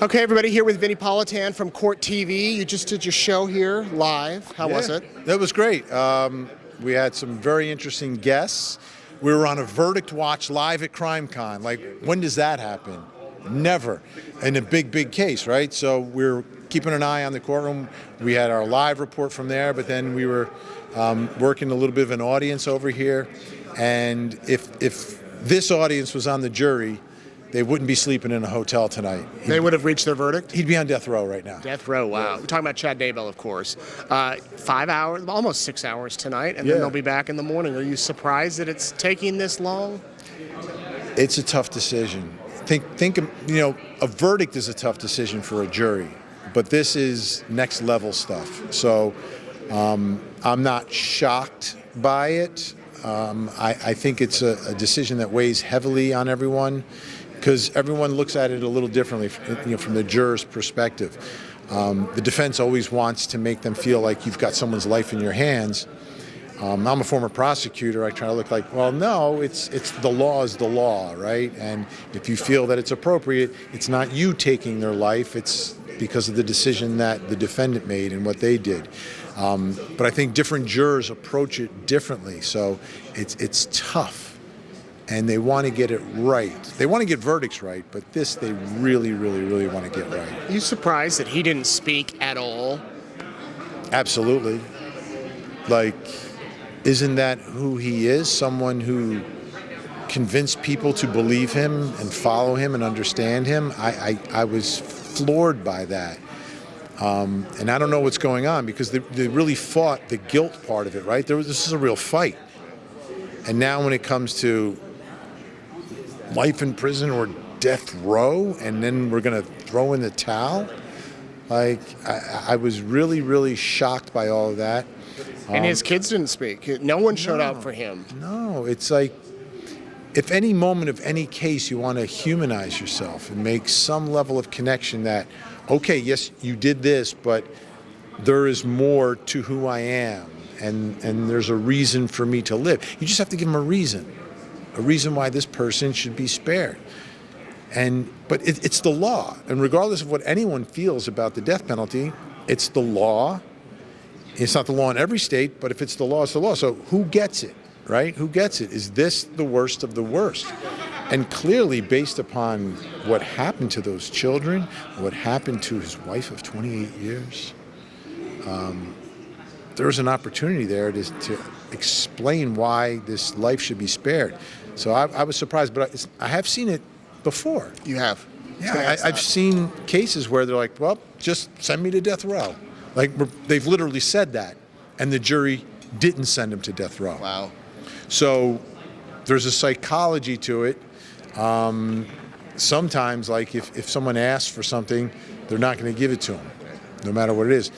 Okay, everybody, here with Vinnie Politan from Court TV. You just did your show here live. How was it? That was great. We had some very interesting guests. We were on a verdict watch live at CrimeCon. Like, when does that happen? Never. In a big case, right? So we're keeping an eye on the courtroom. We had our live report from there, but then we were working a little bit of an audience over here. And if this audience was on the jury, they wouldn't be sleeping in a hotel tonight. They would have reached their verdict? He'd be on death row right now. Death row, wow. We're talking about Daybell, of course. 5 hours, almost 6 hours tonight, and then they'll be back in the morning. Are you surprised that it's taking this long? It's a tough decision. Think, you know, a verdict is a tough decision for a jury, but this is next level stuff. So I'm not shocked by it. I think it's a decision that weighs heavily on everyone, because everyone looks at it a little differently, from the juror's perspective. The defense always wants to make them feel like you've got someone's life in your hands. I'm a former prosecutor. I try to look like, well, no, it's the law is the law, right? And if you feel that it's appropriate, it's not you taking their life. It's because of the decision that the defendant made and what they did. But I think different jurors approach it differently. So it's tough. And they want to get it right. They want to get verdicts right, but this they really want to get right. Are you surprised that he didn't speak at all? Absolutely. Like, isn't that who he is? Someone who convinced people to believe him and follow him and understand him? I was floored by that. And I don't know what's going on, because they really fought the guilt part of it, right? This is a real fight. And now when it comes to life in prison or death row, and then we're going to throw in the towel, like, I was really shocked by all of that. And his kids didn't speak. No one showed up for him. No, it's like, if any moment of any case you want to humanize yourself and make some level of connection that, okay, yes, you did this, but there is more to who I am, and there's a reason for me to live. You just have to give them a reason why this person should be spared. But it's the law, and regardless of what anyone feels about the death penalty, it's the law. It's not the law in every state, but if it's the law, it's the law. So who gets it, right? Who gets it? Is this the worst of the worst? And clearly, based upon what happened to those children, what happened to his wife of 28 years, there was an opportunity there to explain why this life should be spared. So I was surprised, but I have seen it before. You have? Yeah, I've seen cases where they're like, well, just send me to death row. Like, they've literally said that, and the jury didn't send him to death row. Wow. So there's a psychology to it. Sometimes, like, if someone asks for something, they're not going to give it to him, no matter what it is.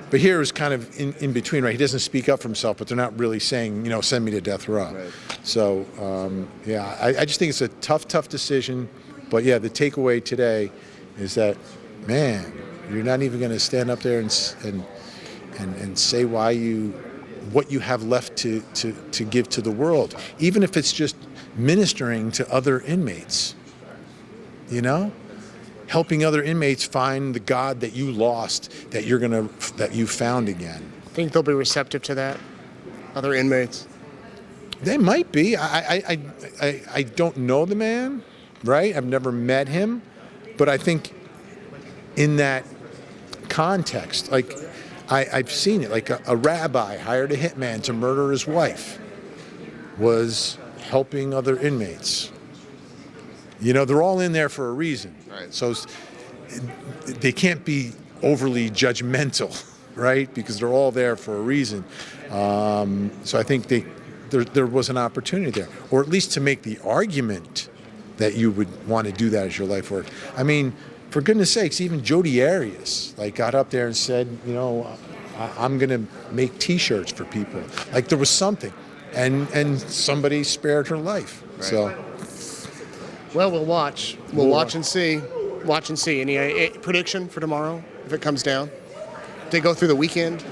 But here is kind of in between, right? He doesn't speak up for himself, but they're not really saying, send me to death row. Right. So, I just think it's a tough decision. But yeah, the takeaway today is that, man, you're not even going to stand up there and say what you have left to give to the world, even if it's just ministering to other inmates, helping other inmates find the God that you lost, that you found again. Think they'll be receptive to that, other inmates? They might be. I don't know the man, right? I've never met him, but I think in that context, like, I've seen it. Like, a rabbi hired a hitman to murder his wife, was helping other inmates. They're all in there for a reason. Right. So they can't be overly judgmental, right? Because they're all there for a reason. So I think there was an opportunity there, or at least to make the argument that you would want to do that as your life work. I mean, for goodness sakes, even Jodi Arias got up there and said, I'm going to make T-shirts for people. Like, there was something, and somebody spared her life. Right. So, well, we'll watch. We'll watch and see. Watch and see. Any prediction for tomorrow if it comes down? They go through the weekend.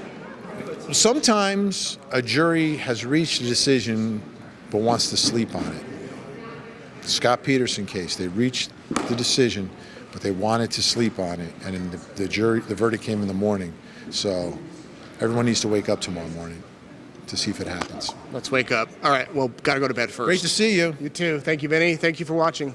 Sometimes a jury has reached a decision but wants to sleep on it. The Scott Peterson case, they reached the decision, but they wanted to sleep on it, and then the verdict came in the morning. So everyone needs to wake up tomorrow morning to see if it happens. Let's wake up. All right, well, got to go to bed first. Great to see you. You too. Thank you, Vinny. Thank you for watching.